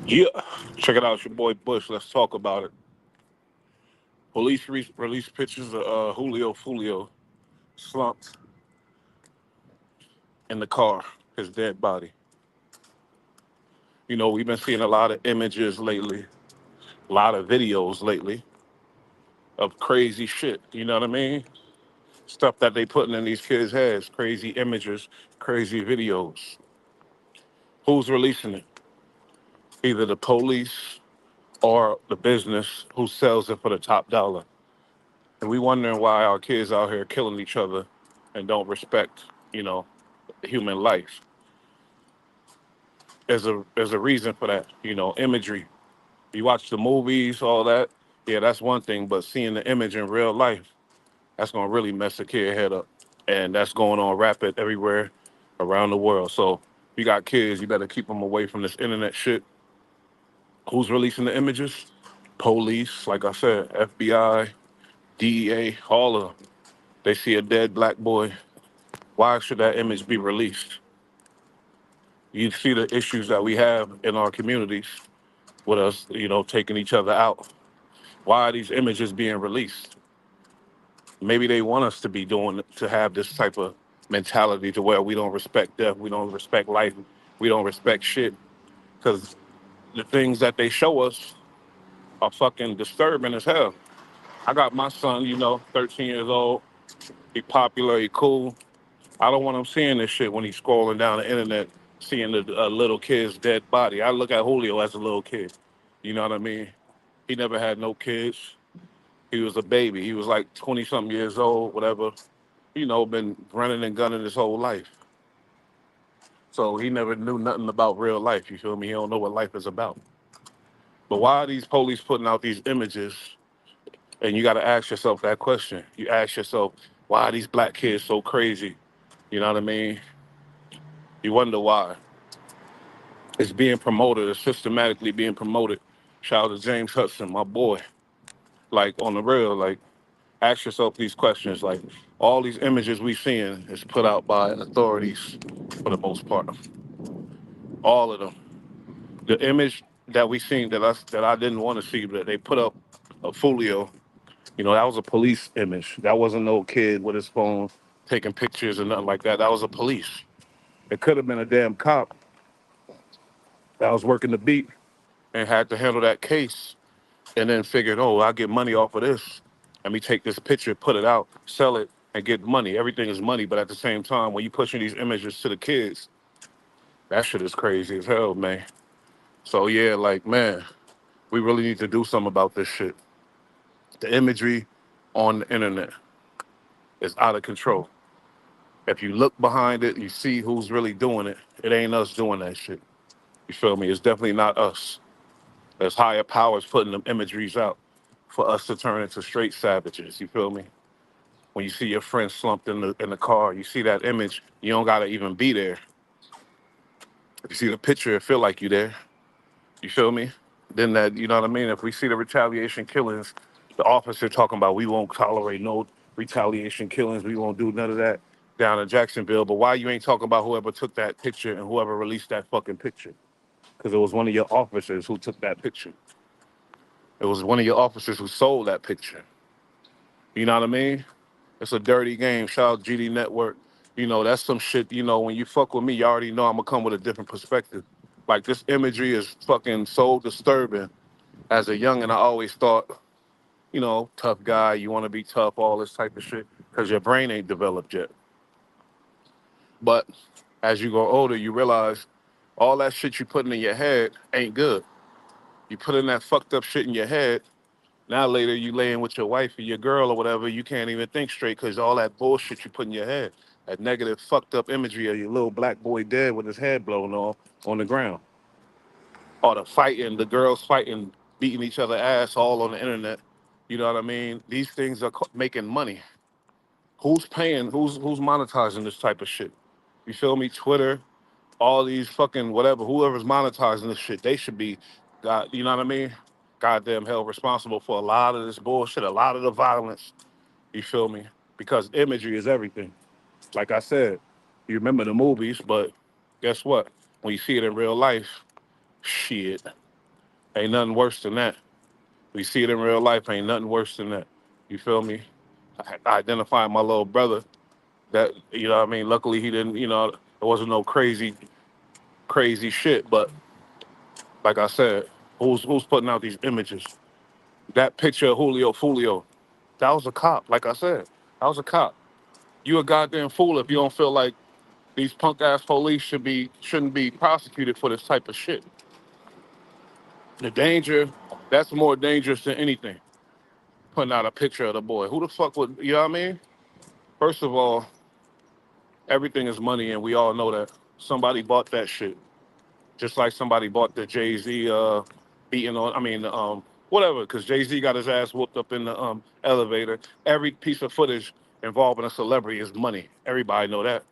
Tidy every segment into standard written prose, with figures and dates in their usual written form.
Yeah, check it out, your boy Bush. Let's talk about it. Police released pictures of Julio slumped in the car, his dead body. You know, we've been seeing a lot of images lately, a lot of videos lately of crazy shit. You know what I mean? Stuff that they putting in these kids' heads, crazy images, crazy videos. Who's releasing it? Either the police or the business who sells it for the top dollar. And we wondering why our kids out here killing each other and don't respect, you know, human life. There's a reason for that, you know, imagery. You watch the movies, all that, yeah, that's one thing, but seeing the image in real life, that's gonna really mess a kid head up. And that's going on rapid everywhere around the world. So you got kids, you better keep them away from this internet shit. Who's releasing the images? Police, like I said, FBI, DEA, all of them. They see a dead black boy. Why should that image be released? You see the issues that we have in our communities with us, you know, taking each other out. Why are these images being released? Maybe they want us to be doing to have this type of mentality to where we don't respect death, we don't respect life, we don't respect shit. Because the things that they show us are fucking disturbing as hell. I got my son, you know, 13 years old. He popular, he cool. I don't want him seeing this shit when he's scrolling down the internet, seeing the little kid's dead body. I look at Julio as a little kid. You know what I mean? He never had no kids. He was a baby. He was like 20 something years old, whatever. You know, been running and gunning his whole life. So he never knew nothing about real life. You feel me? He don't know what life is about. But why are these police putting out these images? And you got to ask yourself that question. You ask yourself, why are these black kids so crazy? You know what I mean? You wonder why. It's being promoted. It's systematically being promoted. Shout out to James Hudson, my boy. Like on the real, like ask yourself these questions. Like all these images we seeing is put out by authorities for the most part. All of them. The image that we seen that I didn't want to see, but they put up a Folio. You know, that was a police image. That wasn't no kid with his phone taking pictures or nothing like that. That was a police. It could have been a damn cop that was working the beat and had to handle that case and then figured, oh, I get money off of this. Let me take this picture, put it out, sell it, and get money. Everything is money, but at the same time, when you pushing these images to the kids, that shit is crazy as hell, man. So yeah, like man, we really need to do something about this shit. The imagery on the internet is out of control. If you look behind it, you see who's really doing it. It ain't us doing that shit. You feel me? It's definitely not us. There's higher powers putting them imageries out for us to turn into straight savages. You feel me? When you see your friend slumped in the car, you see that image. You don't gotta even be there. If you see the picture, it feel like you there. You feel me? Then that, you know what I mean? If we see the retaliation killings, the officer talking about we won't tolerate no retaliation killings, we won't do none of that down in Jacksonville. But why you ain't talking about whoever took that picture and whoever released that fucking picture? Because it was one of your officers who took that picture. It was one of your officers who sold that picture. You know what I mean? It's a dirty game. Shout out GD Network. You know, that's some shit, you know, when you fuck with me, you already know I'm gonna come with a different perspective. Like this imagery is fucking so disturbing. As a youngin', I always thought, you know, tough guy, you wanna be tough, all this type of shit, because your brain ain't developed yet. But as you grow older, you realize all that shit you putting in your head ain't good. You put in that fucked up shit in your head. Now later you laying with your wife or your girl or whatever, you can't even think straight because all that bullshit you put in your head, that negative fucked up imagery of your little black boy dead with his head blown off on the ground, or the fighting, the girls fighting, beating each other ass all on the internet. You know what I mean? These things are making money. Who's paying? Who's monetizing this type of shit? You feel me? Twitter, all these fucking whatever, whoever's monetizing this shit, they should be, God, you know what I mean? Goddamn hell responsible for a lot of this bullshit, a lot of the violence. You feel me? Because imagery is everything. Like I said, you remember the movies, but guess what? When you see it in real life, shit. Ain't nothing worse than that. We see it in real life. Ain't nothing worse than that. You feel me? I identified my little brother. That you know what I mean. Luckily he didn't. You know, there wasn't no crazy shit. But like I said, who's putting out these images? That picture of Julio, that was a cop. Like I said, that was a cop. You a goddamn fool if you don't feel like these punk ass police shouldn't be prosecuted for this type of shit. The danger, that's more dangerous than anything. Putting out a picture of the boy. Who the fuck would you know what I mean? First of all, everything is money and we all know that. Somebody bought that shit. Just like somebody bought the Jay-Z beating on whatever, because Jay-Z got his ass whooped up in the elevator. Every piece of footage involving a celebrity is money. Everybody know that.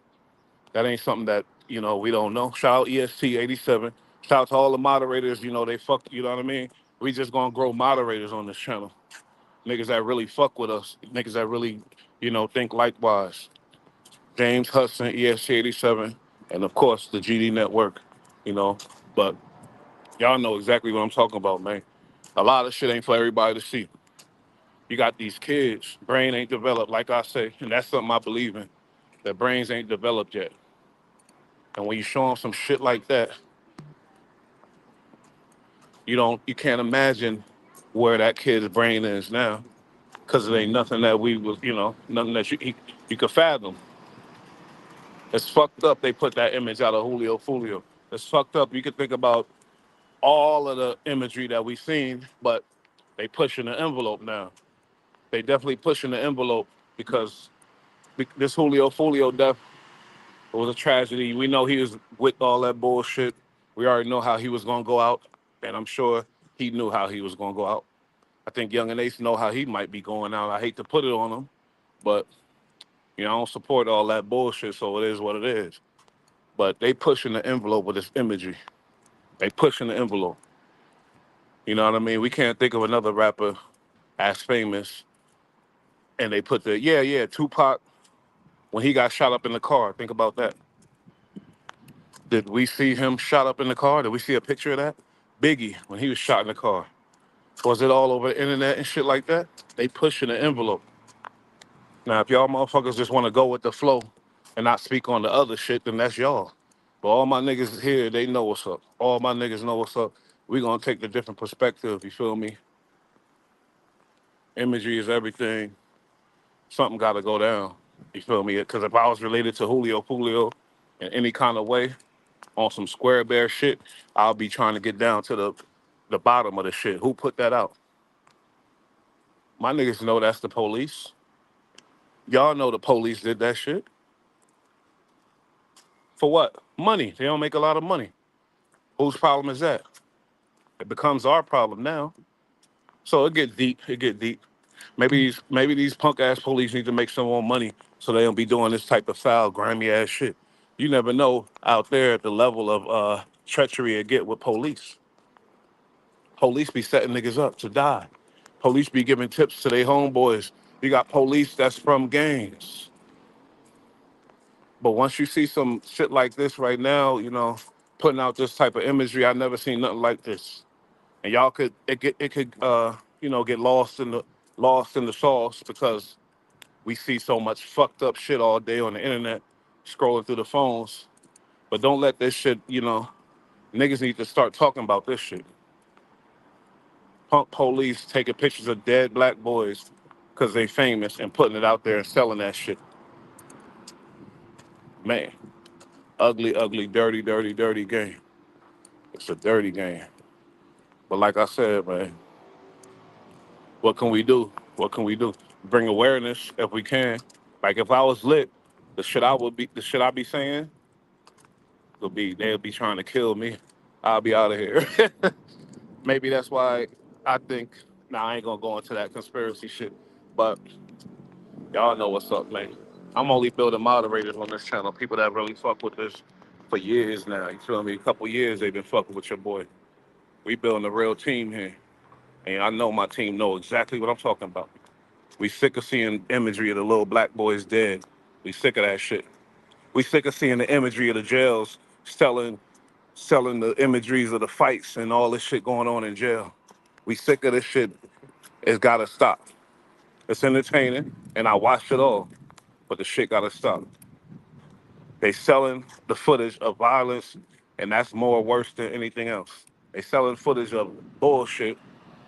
That ain't something that, we don't know. Shout out EST87. Shout out to all the moderators, they fuck, you know what I mean? We just gonna grow moderators on this channel. Niggas that really fuck with us. Niggas that really, think likewise. James Hudson, EST87, and of course the GD Network, you know. But y'all know exactly what I'm talking about, man. A lot of shit ain't for everybody to see. You got these kids, brain ain't developed, like I say, and that's something I believe in. Their brains ain't developed yet. And when you show them some shit like that, you can't imagine where that kid's brain is now, because it ain't nothing that nothing that you could fathom. It's fucked up. They put that image out of Julio Fulio. It's fucked up. You could think about all of the imagery that we've seen, but they pushing the envelope now. They definitely pushing the envelope because this Julio Fulio death was a tragedy. We know he was with all that bullshit. We already know how he was gonna go out, and I'm sure he knew how he was gonna go out. I think Young and Ace know how he might be going out. I hate to put it on him, but I don't support all that bullshit, so it is what it is. But they pushing the envelope with this imagery. They pushing the envelope. You know what I mean? We can't think of another rapper as famous, and they put the Tupac when he got shot up in the car. Think about that. Did we see him shot up in the car? Did we see a picture of that? Biggie when he was shot in the car. Was it all over the internet and shit like that? They pushing the envelope. Now, if y'all motherfuckers just want to go with the flow and not speak on the other shit, then that's y'all. But all my niggas here, they know what's up. All my niggas know what's up. We gonna take the different perspective. You feel me? Imagery is everything. Something got to go down. You feel me? Because if I was related to Julio in any kind of way on some square bear shit, I'll be trying to get down to the bottom of the shit. Who put that out? My niggas know that's the police. Y'all know the police did that shit. For what? Money. They don't make a lot of money. Whose problem is that? It becomes our problem now. So it get deep. It get deep. Maybe these punk ass police need to make some more money so they don't be doing this type of foul, grimy ass shit. You never know out there at the level of treachery it get with police. Police be setting niggas up to die. Police be giving tips to their homeboys. You got police that's from gangs. But once you see some shit like this right now, putting out this type of imagery, I never seen nothing like this. And y'all could it could get lost in the sauce because we see so much fucked up shit all day on the internet, scrolling through the phones. But don't let this shit, niggas need to start talking about this shit. Punk police taking pictures of dead black boys because they famous and putting it out there and selling that shit. Man, ugly, ugly, dirty, dirty, dirty game. It's a dirty game. But like I said, man, what can we do? What can we do? Bring awareness if we can. Like if I was lit, the shit I be saying would be they'll be trying to kill me. I'll be out of here. Maybe that's why I think. Nah, I ain't gonna go into that conspiracy shit. But y'all know what's up, man. I'm only building moderators on this channel. People that really fuck with this for years now. You feel me? A couple years they've been fucking with your boy. We building a real team here, and I know my team know exactly what I'm talking about. We sick of seeing imagery of the little black boys dead. We sick of that shit. We sick of seeing the imagery of the jails selling selling the imageries of the fights and all this shit going on in jail. We sick of this shit. It's gotta stop. It's entertaining, and I watch it all, but the shit gotta stop. They selling the footage of violence, and that's more worse than anything else. They selling footage of bullshit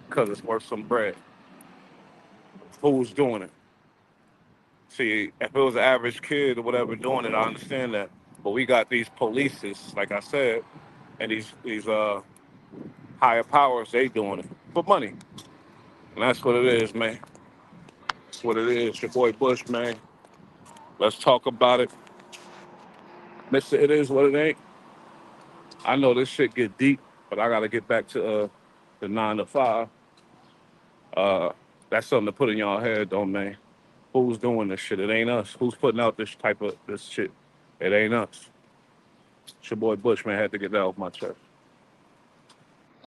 because it's worth some bread. Who's doing it? See, if it was an average kid or whatever doing it, I understand that. But we got these polices, like I said, and these higher powers, they doing it for money. And that's what it is, man. That's what it is. Your boy Bush, man. Let's talk about it. Mister, it is what it ain't. I know this shit get deep, but I gotta get back to the 9 to 5. Uh that's something to put in y'all head though, man. Who's doing this shit? It ain't us. Who's putting out this type of this shit? It ain't us. It's your boy Bush, man. Had to get that off my chest.